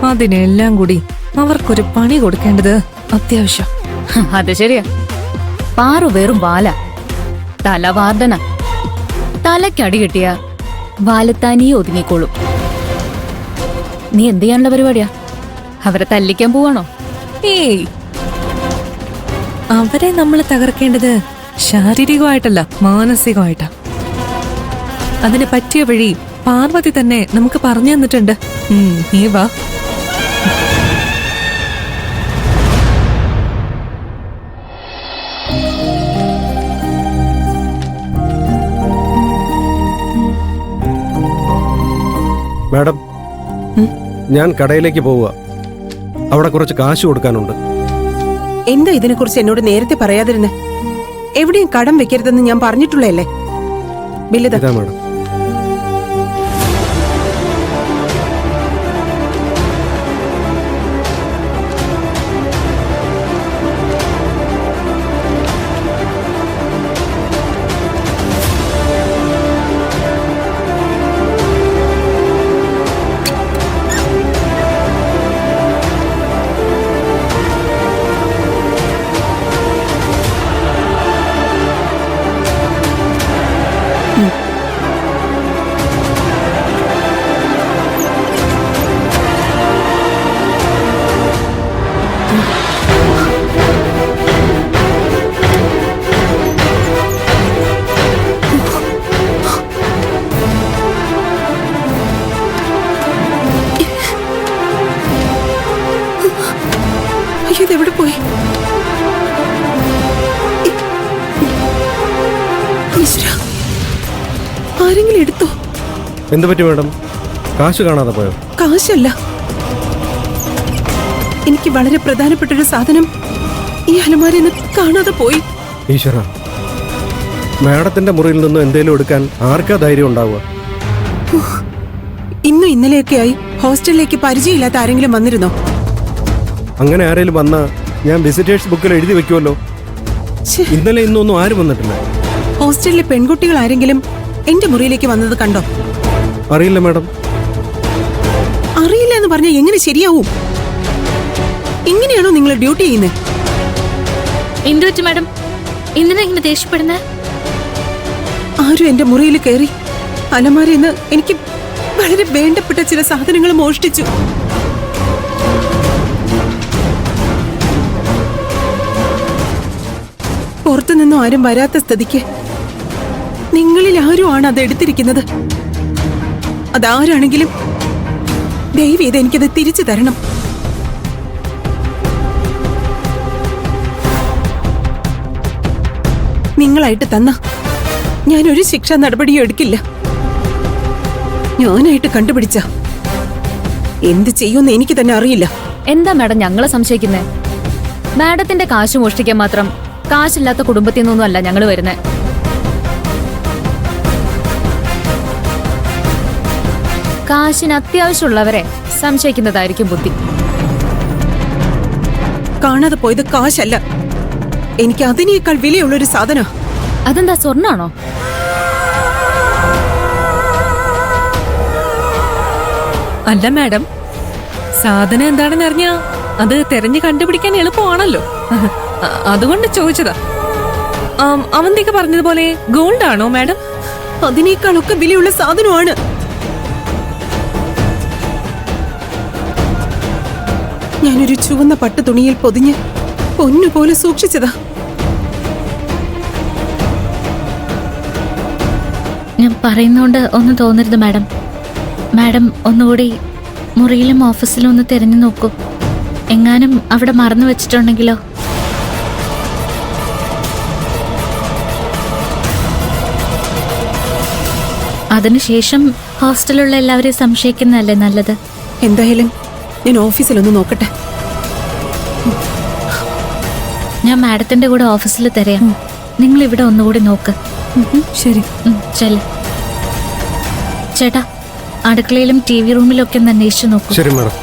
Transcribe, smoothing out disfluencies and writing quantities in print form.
അതിനെല്ലാം കൂടി അവർക്കൊരു പണി കൊടുക്കേണ്ടത് അത്യാവശ്യം. അത് ശരിയാ. പാറു വെറും വാല, തലവാർഡന. തലക്കടി കിട്ടിയ വാലത്താനീ ഒതുങ്ങിക്കോളും. നീ എന്ത് ചെയ്യാനുള്ള പരിപാടിയാ? അവരെ തല്ലിക്കാൻ പോവാണോ? ഏയ്, അവരെ നമ്മൾ തകർക്കേണ്ടത് ശാരീരികമായിട്ടല്ല, മാനസികമായിട്ടാ. അതിന് പറ്റിയ വഴി പാർവതി തന്നെ നമുക്ക് പറഞ്ഞു തന്നിട്ടുണ്ട്. നീ വാ. മാഡം, ഞാൻ കടയിലേക്ക് പോവുക. അവിടെ കുറച്ച് കാശ് കൊടുക്കാനുണ്ട്. എന്താ ഇതിനെക്കുറിച്ച് എന്നോട് നേരത്തെ പറയാതിരുന്നേ? എവിടെയും കടം വെക്കരുതെന്ന് ഞാൻ പറഞ്ഞിട്ടുള്ളതല്ലേ? ബില്ല് ഇതാ മാഡം. ഇതെവിടെ പോയി? ആരെങ്കിലും എടുത്തോ? എന്ത് പറ്റി മാഡം? കാശ് കാണാതെ പോയോ? കാശല്ല, എനിക്ക് വളരെ പ്രധാനപ്പെട്ടൊരു സാധനം ഈ അലമാരയിൽ നിന്ന് കാണാതെ പോയി. ഈശ്വര, മാഡത്തിന്റെ മുറിയിൽ നിന്നും എന്തേലും എടുക്കാൻ ആർക്കാ ധൈര്യം ഉണ്ടാവുക? ഇന്നും ഇന്നലെയൊക്കെയായി ഹോസ്റ്റലിലേക്ക് പരിചയമില്ലാത്ത ആരെങ്കിലും വന്നിരുന്നോ? അങ്ങനെ ആരെങ്കിലും വന്നാ ഞാൻ വിസിറ്റേഴ്സ് ബുക്കിൽ എഴുതി വെക്കുമല്ലോ. ഇന്നലെ ഇന്നൊന്നും ആരും വന്നിട്ടില്ല. ഹോസ്റ്റലിലെ പെൺകുട്ടികൾ ആരെങ്കിലും എന്റെ മുറിയിലേക്ക് വന്നത് കണ്ടോ? അറിയില്ല മാഡം. അറിയില്ല എന്ന് പറഞ്ഞാൽ എങ്ങനെ ശരിയാവും? ഇങ്ങനെയാണോ നിങ്ങൾ ഡ്യൂട്ടി ചെയ്യുന്നത്? എന്തുപറ്റി മാഡം, എന്തിനാ ഇങ്ങനെ ദേഷ്യപ്പെടുന്നത്? ആരും എന്റെ മുറിയിൽ കയറി അലമാരയിൽ നിന്ന് എനിക്ക് വളരെ വേണ്ടപ്പെട്ട ചില സാധനങ്ങൾ മോഷ്ടിച്ചു. പുറത്തുനിന്നും ആരും വരാത്ത സ്ഥിതിക്ക് നിങ്ങളിൽ ആരും ആണ് അത് എടുത്തിരിക്കുന്നത്. അതാരാണെങ്കിലും ദയവ് ചെയ്ത് എനിക്കത് തിരിച്ചു തരണം. നിങ്ങളായിട്ട് തന്ന ഞാനൊരു ശിക്ഷാ നടപടിയും എടുക്കില്ല. ഞാനായിട്ട് കണ്ടുപിടിച്ച എന്ത് ചെയ്യുമെന്ന് എനിക്ക് തന്നെ അറിയില്ല. എന്താ മാഡം ഞങ്ങളെ സംശയിക്കുന്നേ? മാഡത്തിന്റെ കാശ് മോഷ്ടിക്കാൻ മാത്രം കാശില്ലാത്ത കുടുംബത്തിൽ നിന്നൊന്നും അല്ല ഞങ്ങൾ വരുന്നത്. കാശിന് അത്യാവശ്യമുള്ളവരെ സംശയിക്കുന്നതായിരിക്കും ബുദ്ധി. കാണാതെ പോയത് കാശല്ല, എനിക്ക് അതിനേക്കാൾ വിലയുള്ളൊരു സാധന. അതെന്താ, സ്വർണ്ണാണോ? അല്ല മാഡം, സാധനം എന്താണെന്ന് അറിഞ്ഞാ അത് തെരഞ്ഞു കണ്ടുപിടിക്കാൻ എളുപ്പമാണല്ലോ. അതുകൊണ്ട് ചോദിച്ചതാ. അവന്തിക്ക് പറഞ്ഞതുപോലെ ഗോൾഡ് ആണോ മാഡം? അതിനേക്കാളൊക്കെ വിലയുള്ള സാധനമാണ്. ഞാനൊരു ചുവന്ന പട്ടു തുണിയിൽ പൊതിഞ്ഞ് പൊന്നുപോലെ സൂക്ഷിച്ചതാ. ഞാൻ പറയുന്നോണ്ട് ഒന്നും തോന്നരുത് മാഡം. മാഡം ഒന്നുകൂടി മുറിയിലും ഓഫീസിലും ഒന്ന് തിരഞ്ഞു നോക്കൂ. എങ്ങാനും അവിടെ മറന്നു വെച്ചിട്ടുണ്ടെങ്കിലോ? അതിനുശേഷം ഹോസ്റ്റലിലുള്ള എല്ലാവരെയും സംശയിക്കുന്നതല്ലേ നല്ലത്. എന്തായാലും ഞാൻ ഓഫീസിലൊന്ന് നോക്കട്ടെ. ഞാൻ മാഡത്തിന്റെ കൂടെ ഓഫീസിൽ തരാം. നിങ്ങൾ ഇവിടെ ഒന്നുകൂടി നോക്ക്. ശരി. ചെല്ല ചേട്ടാ, അടുക്കളയിലും TV റൂമിലും ഒക്കെ ഒന്ന് അന്വേഷിച്ചു നോക്കൂ. ശരി മാഡം.